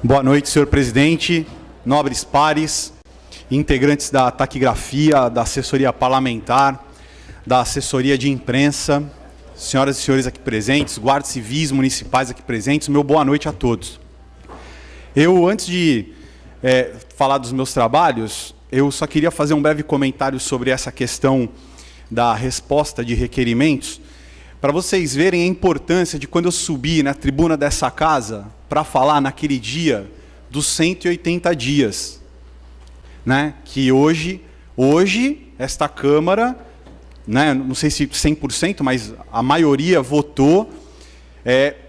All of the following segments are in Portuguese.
Boa noite, senhor presidente, nobres pares, integrantes da taquigrafia, da assessoria parlamentar, da assessoria de imprensa, senhoras e senhores aqui presentes, guardas civis municipais aqui presentes, meu boa noite a todos. Eu, antes de falar dos meus trabalhos, eu só queria fazer um breve comentário sobre essa questão da resposta de requerimentos, para vocês verem a importância de quando eu subi na tribuna dessa casa para falar naquele dia dos 180 dias, né? Que hoje esta Câmara, né, não sei se 100%, mas a maioria votou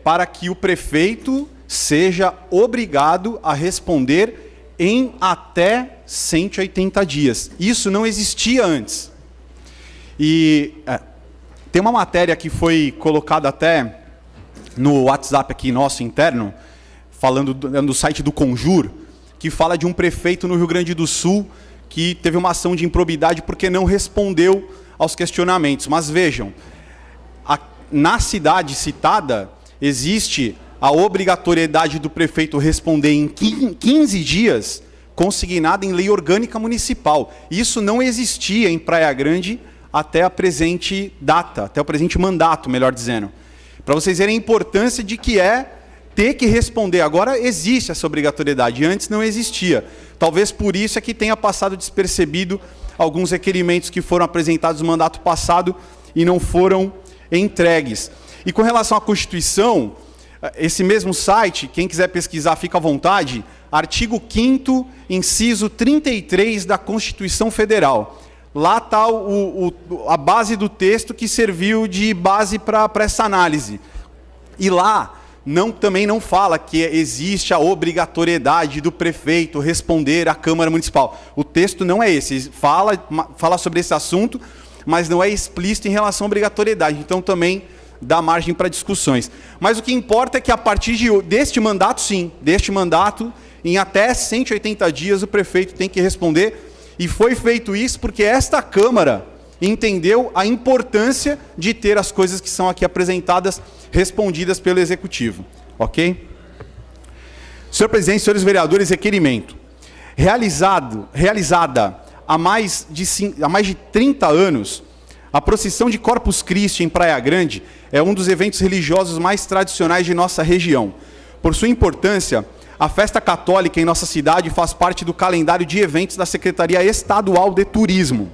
para que o prefeito seja obrigado a responder em até 180 dias. Isso não existia antes. E tem uma matéria que foi colocada até no WhatsApp aqui nosso interno, falando do site do Conjur, que fala de um prefeito no Rio Grande do Sul que teve uma ação de improbidade porque não respondeu aos questionamentos. Mas vejam, na cidade citada existe a obrigatoriedade do prefeito responder em 15 dias, consignada em lei orgânica municipal. Isso não existia em Praia Grande até a presente data, até o presente mandato, melhor dizendo. Para vocês verem a importância de que ter que responder. Agora existe essa obrigatoriedade, antes não existia. Talvez por isso é que tenha passado despercebido alguns requerimentos que foram apresentados no mandato passado e não foram entregues. E com relação à Constituição, esse mesmo site, quem quiser pesquisar, fica à vontade, artigo 5º, inciso 33 da Constituição Federal. Lá está a base do texto que serviu de base para essa análise. E lá também não fala que existe a obrigatoriedade do prefeito responder à Câmara Municipal. O texto não é esse. Fala sobre esse assunto, mas não é explícito em relação à obrigatoriedade. Então também dá margem para discussões. Mas o que importa é que a partir deste mandato, sim, deste mandato, em até 180 dias o prefeito tem que responder. E foi feito isso porque esta Câmara entendeu a importância de ter as coisas que são aqui apresentadas respondidas pelo Executivo. Ok? Senhor presidente, senhores vereadores, requerimento. Realizada há mais de 30 anos, a procissão de Corpus Christi em Praia Grande é um dos eventos religiosos mais tradicionais de nossa região. Por sua importância, a festa católica em nossa cidade faz parte do calendário de eventos da Secretaria Estadual de Turismo.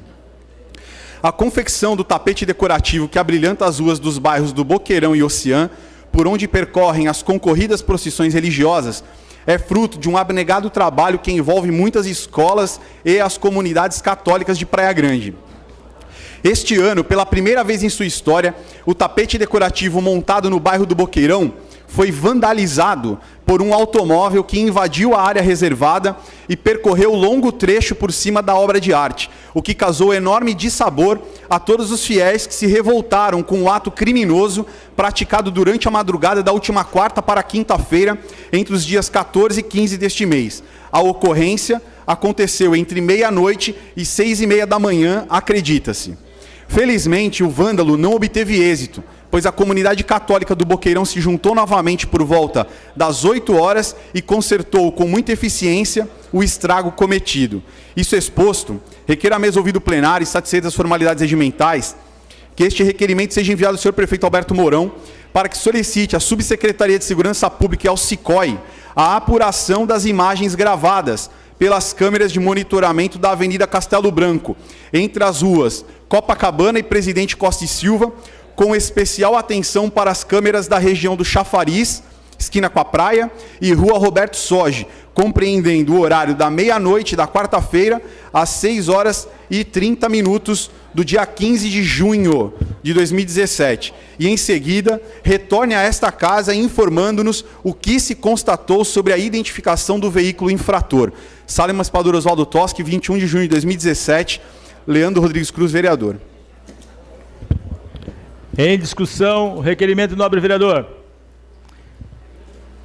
A confecção do tapete decorativo que abrilhanta as ruas dos bairros do Boqueirão e Oceã, por onde percorrem as concorridas procissões religiosas, é fruto de um abnegado trabalho que envolve muitas escolas e as comunidades católicas de Praia Grande. Este ano, pela primeira vez em sua história, o tapete decorativo montado no bairro do Boqueirão foi vandalizado por um automóvel que invadiu a área reservada e percorreu longo trecho por cima da obra de arte, o que causou enorme dissabor a todos os fiéis que se revoltaram com o ato criminoso praticado durante a madrugada da última quarta para quinta-feira, entre os dias 14 e 15 deste mês. A ocorrência aconteceu entre meia-noite e 6h30 da manhã, acredita-se. Felizmente, o vândalo não obteve êxito, pois a comunidade católica do Boqueirão se juntou novamente por volta das 8 horas e consertou com muita eficiência o estrago cometido. Isso exposto, requer a mesa ouvido plenário e satisfeitas as formalidades regimentais, que este requerimento seja enviado ao senhor prefeito Alberto Mourão, para que solicite à Subsecretaria de Segurança Pública e ao SICOI a apuração das imagens gravadas pelas câmeras de monitoramento da Avenida Castelo Branco, entre as ruas Copacabana e Presidente Costa e Silva, com especial atenção para as câmeras da região do Chafariz, esquina com a praia, e Rua Roberto Soge, compreendendo o horário da meia-noite da quarta-feira às 6h30 do dia 15 de junho de 2017. E, em seguida, retorne a esta casa informando-nos o que se constatou sobre a identificação do veículo infrator. Sala Emancipador Oswaldo Toschi, 21 de junho de 2017, Leandro Rodrigues Cruz, vereador. Em discussão, o requerimento do nobre vereador.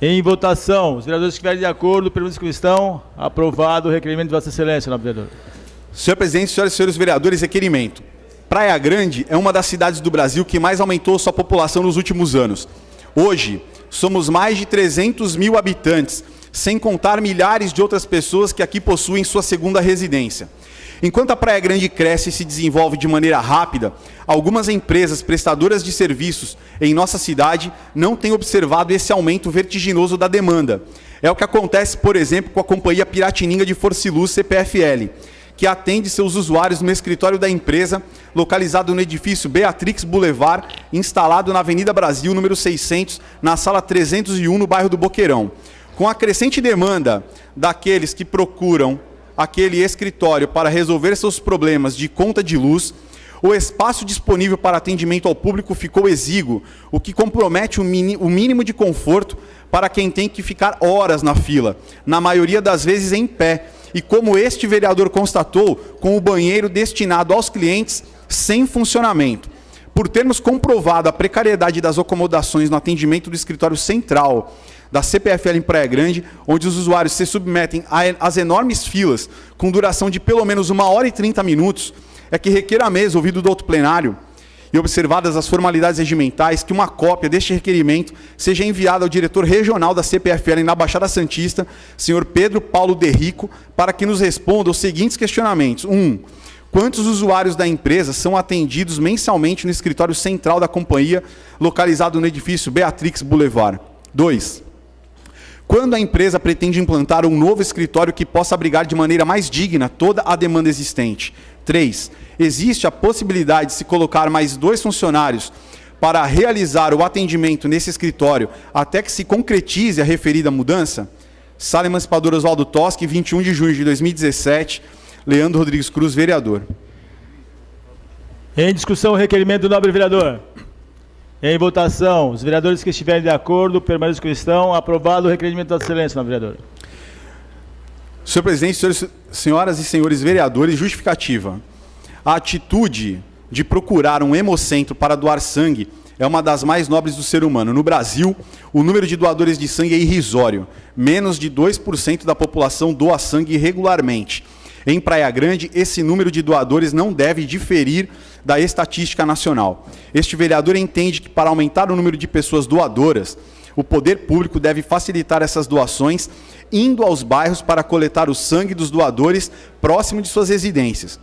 Em votação, os vereadores que estiverem de acordo, perguntas que estão, aprovado o requerimento de Vossa Excelência, nobre vereador. Senhor presidente, senhoras e senhores vereadores, requerimento. Praia Grande é uma das cidades do Brasil que mais aumentou sua população nos últimos anos. Hoje, somos mais de 300 mil habitantes, sem contar milhares de outras pessoas que aqui possuem sua segunda residência. Enquanto a Praia Grande cresce e se desenvolve de maneira rápida, algumas empresas prestadoras de serviços em nossa cidade não têm observado esse aumento vertiginoso da demanda. É o que acontece, por exemplo, com a Companhia Piratininga de Força e Luz CPFL, que atende seus usuários no escritório da empresa, localizado no edifício Beatrix Boulevard, instalado na Avenida Brasil, número 600, na sala 301, no bairro do Boqueirão. Com a crescente demanda daqueles que procuram aquele escritório para resolver seus problemas de conta de luz, o espaço disponível para atendimento ao público ficou exíguo, o que compromete o mínimo de conforto para quem tem que ficar horas na fila, na maioria das vezes em pé, e como este vereador constatou, com o banheiro destinado aos clientes sem funcionamento. Por termos comprovado a precariedade das acomodações no atendimento do escritório central da CPFL em Praia Grande, onde os usuários se submetem às enormes filas, com duração de pelo menos 1h30, é que requer à mesa, ouvido do outro plenário, e observadas as formalidades regimentais, que uma cópia deste requerimento seja enviada ao diretor regional da CPFL na Baixada Santista, senhor Pedro Paulo De Rico, para que nos responda os seguintes questionamentos. 1. Quantos usuários da empresa são atendidos mensalmente no escritório central da companhia, localizado no edifício Beatrix Boulevard? 2. Quando a empresa pretende implantar um novo escritório que possa abrigar de maneira mais digna toda a demanda existente? 3. Existe a possibilidade de se colocar mais 2 funcionários para realizar o atendimento nesse escritório até que se concretize a referida mudança? Sala Emancipadora Oswaldo Toschi, 21 de junho de 2017, Leandro Rodrigues Cruz, vereador. Em discussão, o requerimento do nobre vereador. Em votação, os vereadores que estiverem de acordo, permaneçam como estão. Aprovado o requerimento da excelência, nobre vereador. Senhor presidente, senhoras e senhores vereadores, justificativa. A atitude de procurar um hemocentro para doar sangue é uma das mais nobres do ser humano. No Brasil, o número de doadores de sangue é irrisório. Menos de 2% da população doa sangue regularmente. Em Praia Grande, esse número de doadores não deve diferir da estatística nacional. Este vereador entende que, para aumentar o número de pessoas doadoras, o poder público deve facilitar essas doações, indo aos bairros para coletar o sangue dos doadores próximo de suas residências.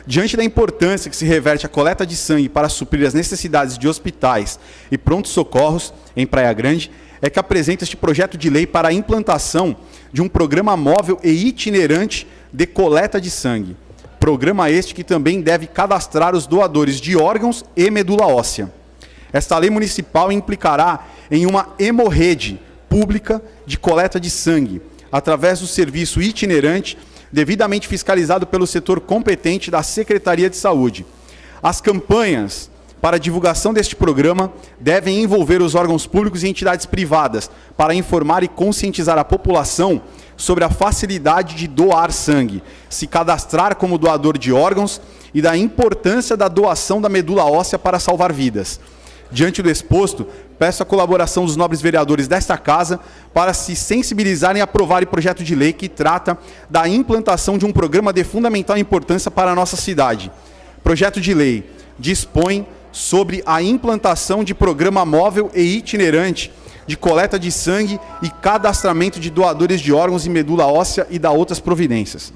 Diante da importância que se reverte a coleta de sangue para suprir as necessidades de hospitais e prontos socorros em Praia Grande, é que apresenta este projeto de lei para a implantação de um programa móvel e itinerante de coleta de sangue. Programa este que também deve cadastrar os doadores de órgãos e medula óssea. Esta lei municipal implicará em uma hemorrede pública de coleta de sangue, através do serviço itinerante, devidamente fiscalizado pelo setor competente da Secretaria de Saúde. As campanhas para a divulgação deste programa devem envolver os órgãos públicos e entidades privadas para informar e conscientizar a população sobre a facilidade de doar sangue, se cadastrar como doador de órgãos e da importância da doação da medula óssea para salvar vidas. Diante do exposto, peço a colaboração dos nobres vereadores desta Casa para se sensibilizarem e aprovarem o projeto de lei que trata da implantação de um programa de fundamental importância para a nossa cidade. Projeto de lei dispõe sobre a implantação de programa móvel e itinerante de coleta de sangue e cadastramento de doadores de órgãos e medula óssea e da outras providências.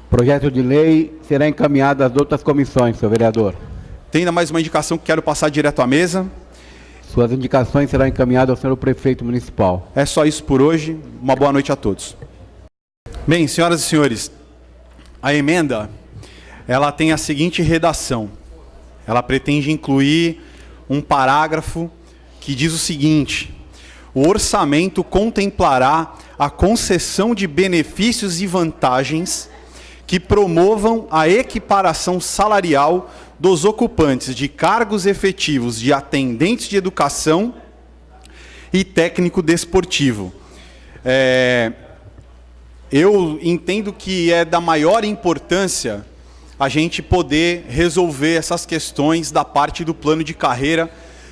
Projeto de lei será encaminhado às outras comissões, senhor vereador. Tem ainda mais uma indicação que quero passar direto à mesa. Suas indicações serão encaminhadas ao senhor prefeito municipal. É só isso por hoje. Uma boa noite a todos. Bem, senhoras e senhores, a emenda, ela tem a seguinte redação. Ela pretende incluir um parágrafo que diz o seguinte: o orçamento contemplará a concessão de benefícios e vantagens que promovam a equiparação salarial dos ocupantes de cargos efetivos de atendentes de educação e técnico desportivo. Eu entendo que é da maior importância a gente poder resolver essas questões da parte do plano de carreira,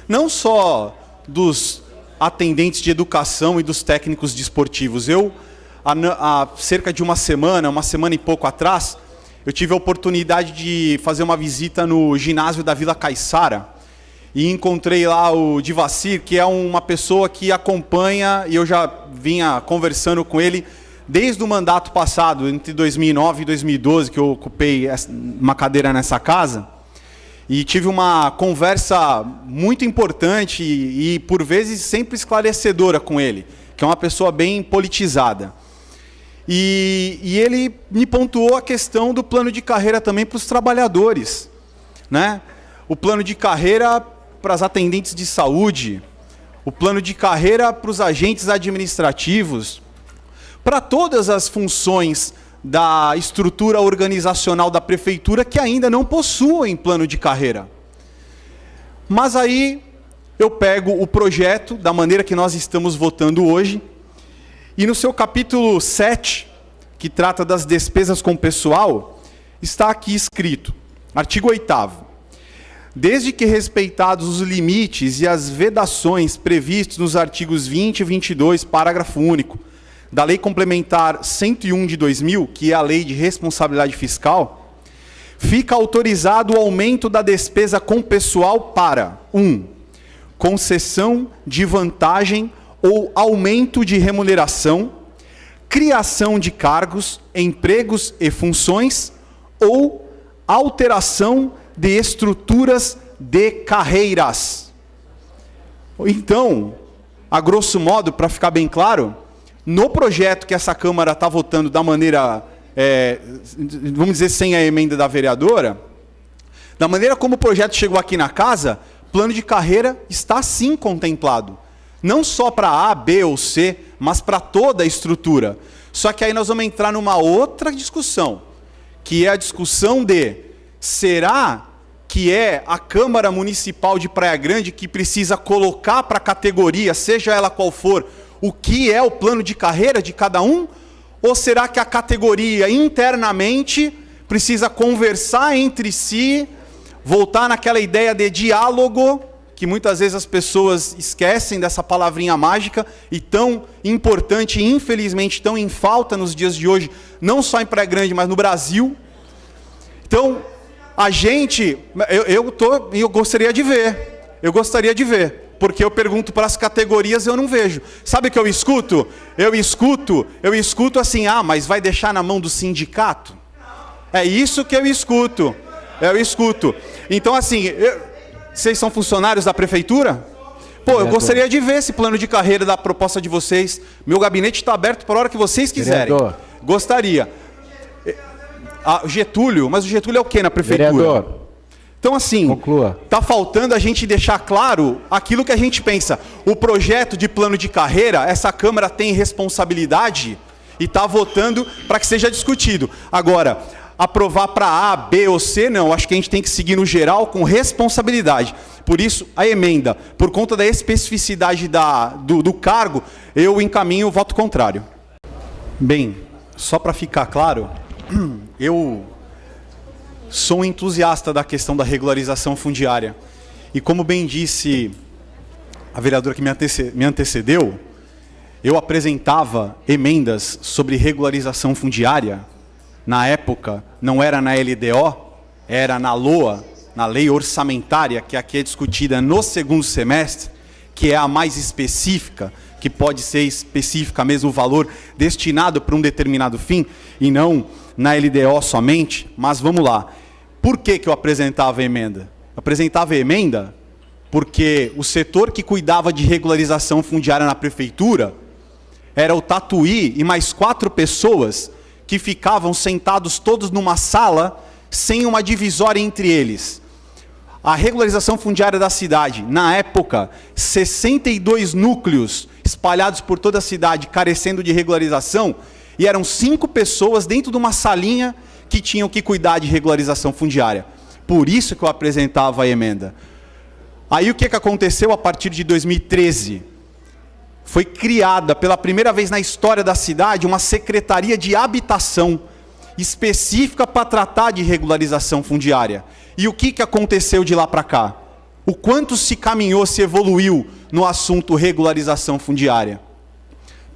não só dos atendentes de educação e dos técnicos desportivos. Eu, há cerca de uma semana e pouco atrás, eu tive a oportunidade de fazer uma visita no ginásio da Vila Caiçara, e encontrei lá o Divacir, que é uma pessoa que acompanha, e eu já vinha conversando com ele desde o mandato passado, entre 2009 e 2012, que eu ocupei uma cadeira nessa casa, e tive uma conversa muito importante e por vezes, sempre esclarecedora com ele, que é uma pessoa bem politizada. E ele me pontuou a questão do plano de carreira também para os trabalhadores, né? O plano de carreira para as atendentes de saúde, o plano de carreira para os agentes administrativos, para todas as funções da estrutura organizacional da prefeitura que ainda não possuem plano de carreira. Mas aí eu pego o projeto, da maneira que nós estamos votando hoje, e no seu capítulo 7, que trata das despesas com pessoal, está aqui escrito, artigo 8º, desde que respeitados os limites e as vedações previstos nos artigos 20 e 22, parágrafo único, da Lei Complementar 101 de 2000, que é a Lei de Responsabilidade Fiscal, fica autorizado o aumento da despesa com pessoal para 1. Concessão de vantagem ou aumento de remuneração, criação de cargos, empregos e funções ou alteração de estruturas de carreiras. Então, a grosso modo, para ficar bem claro, no projeto que essa Câmara está votando da maneira, vamos dizer, sem a emenda da vereadora, da maneira como o projeto chegou aqui na casa, plano de carreira está sim contemplado. Não só para A, B ou C, mas para toda a estrutura. Só que aí nós vamos entrar numa outra discussão, que é a discussão de, será que é a Câmara Municipal de Praia Grande que precisa colocar para a categoria, seja ela qual for, o que é o plano de carreira de cada um? Ou será que a categoria internamente precisa conversar entre si, voltar naquela ideia de diálogo, que muitas vezes as pessoas esquecem dessa palavrinha mágica, e tão importante, e infelizmente tão em falta nos dias de hoje, não só em Praia Grande, mas no Brasil. Então, a gente, eu gostaria de ver, porque eu pergunto para as categorias e eu não vejo. Sabe o que eu escuto? Eu escuto assim, mas vai deixar na mão do sindicato? É isso que eu escuto. Então, assim, vocês são funcionários da prefeitura? Pô, eu gostaria de ver esse plano de carreira da proposta de vocês. Meu gabinete está aberto para a hora que vocês quiserem. Vereador. Gostaria. Getúlio, mas o Getúlio é o quê na prefeitura? Vereador. Então, assim, Conclua. está faltando a gente deixar claro aquilo que a gente pensa. O projeto de plano de carreira, essa Câmara tem responsabilidade e está votando para que seja discutido. Agora, aprovar para A, B ou C, não. Acho que a gente tem que seguir no geral com responsabilidade. Por isso, a emenda, por conta da especificidade do cargo, eu encaminho o voto contrário. Bem, só para ficar claro, eu sou um entusiasta da questão da regularização fundiária. E como bem disse a vereadora que me antecedeu, eu apresentava emendas sobre regularização fundiária. Na época, não era na LDO, era na LOA, na Lei Orçamentária, que aqui é discutida no segundo semestre, que é a mais específica, que pode ser específica mesmo o valor destinado para um determinado fim, e não na LDO somente. Mas vamos lá. Por que eu apresentava a emenda? Eu apresentava a emenda porque o setor que cuidava de regularização fundiária na prefeitura era o Tatuí e mais 4 pessoas que ficavam sentados todos numa sala sem uma divisória entre eles. A regularização fundiária da cidade, na época, 62 núcleos espalhados por toda a cidade, carecendo de regularização, e eram 5 pessoas dentro de uma salinha que tinham que cuidar de regularização fundiária. Por isso que eu apresentava a emenda. Aí o que aconteceu a partir de 2013? Foi criada pela primeira vez na história da cidade uma secretaria de habitação específica para tratar de regularização fundiária. E o que aconteceu de lá para cá? O quanto se caminhou, se evoluiu no assunto regularização fundiária?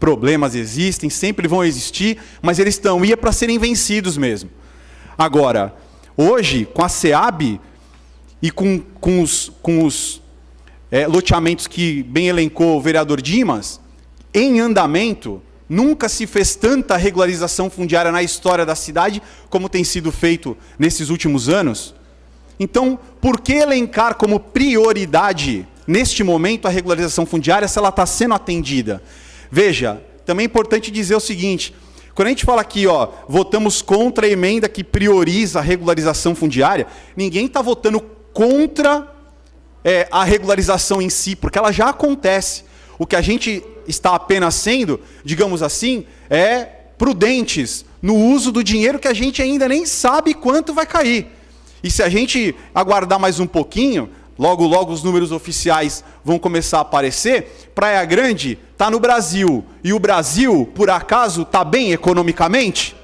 Problemas existem, sempre vão existir, mas eles estão aí para serem vencidos mesmo. Agora, hoje, com a SEAB e com loteamentos que bem elencou o vereador Dimas, em andamento, nunca se fez tanta regularização fundiária na história da cidade como tem sido feito nesses últimos anos. Então, por que elencar como prioridade, neste momento, a regularização fundiária se ela está sendo atendida? Veja, também é importante dizer o seguinte, quando a gente fala aqui, votamos contra a emenda que prioriza a regularização fundiária, ninguém está votando contra a regularização em si, porque ela já acontece. O que a gente está apenas sendo, digamos assim, prudentes no uso do dinheiro que a gente ainda nem sabe quanto vai cair. E se a gente aguardar mais um pouquinho, logo logo os números oficiais vão começar a aparecer, Praia Grande está no Brasil, e o Brasil, por acaso, está bem economicamente?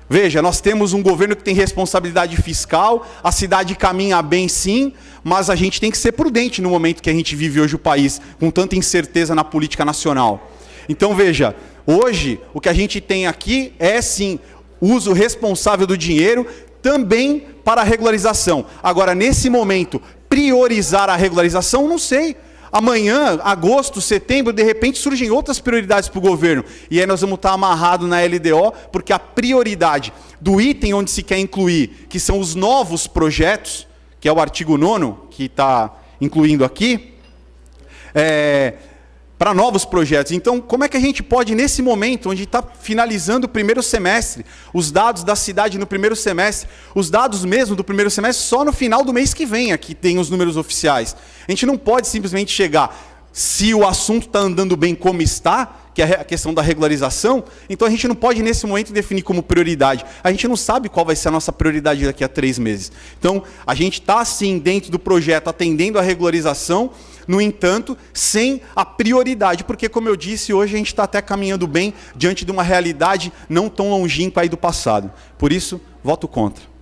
Veja, nós temos um governo que tem responsabilidade fiscal, a cidade caminha bem sim, mas a gente tem que ser prudente no momento que a gente vive hoje o país, com tanta incerteza na política nacional. Então veja, hoje o que a gente tem aqui é sim uso responsável do dinheiro, também para a regularização. Agora, nesse momento, priorizar a regularização, não sei. Amanhã, agosto, setembro, de repente surgem outras prioridades para o governo. E aí nós vamos estar amarrados na LDO, porque a prioridade do item onde se quer incluir, que são os novos projetos, que é o artigo 9º, que está incluindo aqui, para novos projetos. Então, como é que a gente pode, nesse momento, onde está finalizando o primeiro semestre, os dados da cidade no primeiro semestre, os dados mesmo do primeiro semestre, só no final do mês que vem aqui tem os números oficiais. A gente não pode simplesmente chegar, se o assunto está andando bem como está, que é a questão da regularização, então a gente não pode, nesse momento, definir como prioridade. A gente não sabe qual vai ser a nossa prioridade daqui a 3 meses. Então, a gente está, sim, dentro do projeto, atendendo a regularização, no entanto, sem a prioridade, porque, como eu disse, hoje a gente está até caminhando bem diante de uma realidade não tão longínqua aí do passado. Por isso, voto contra.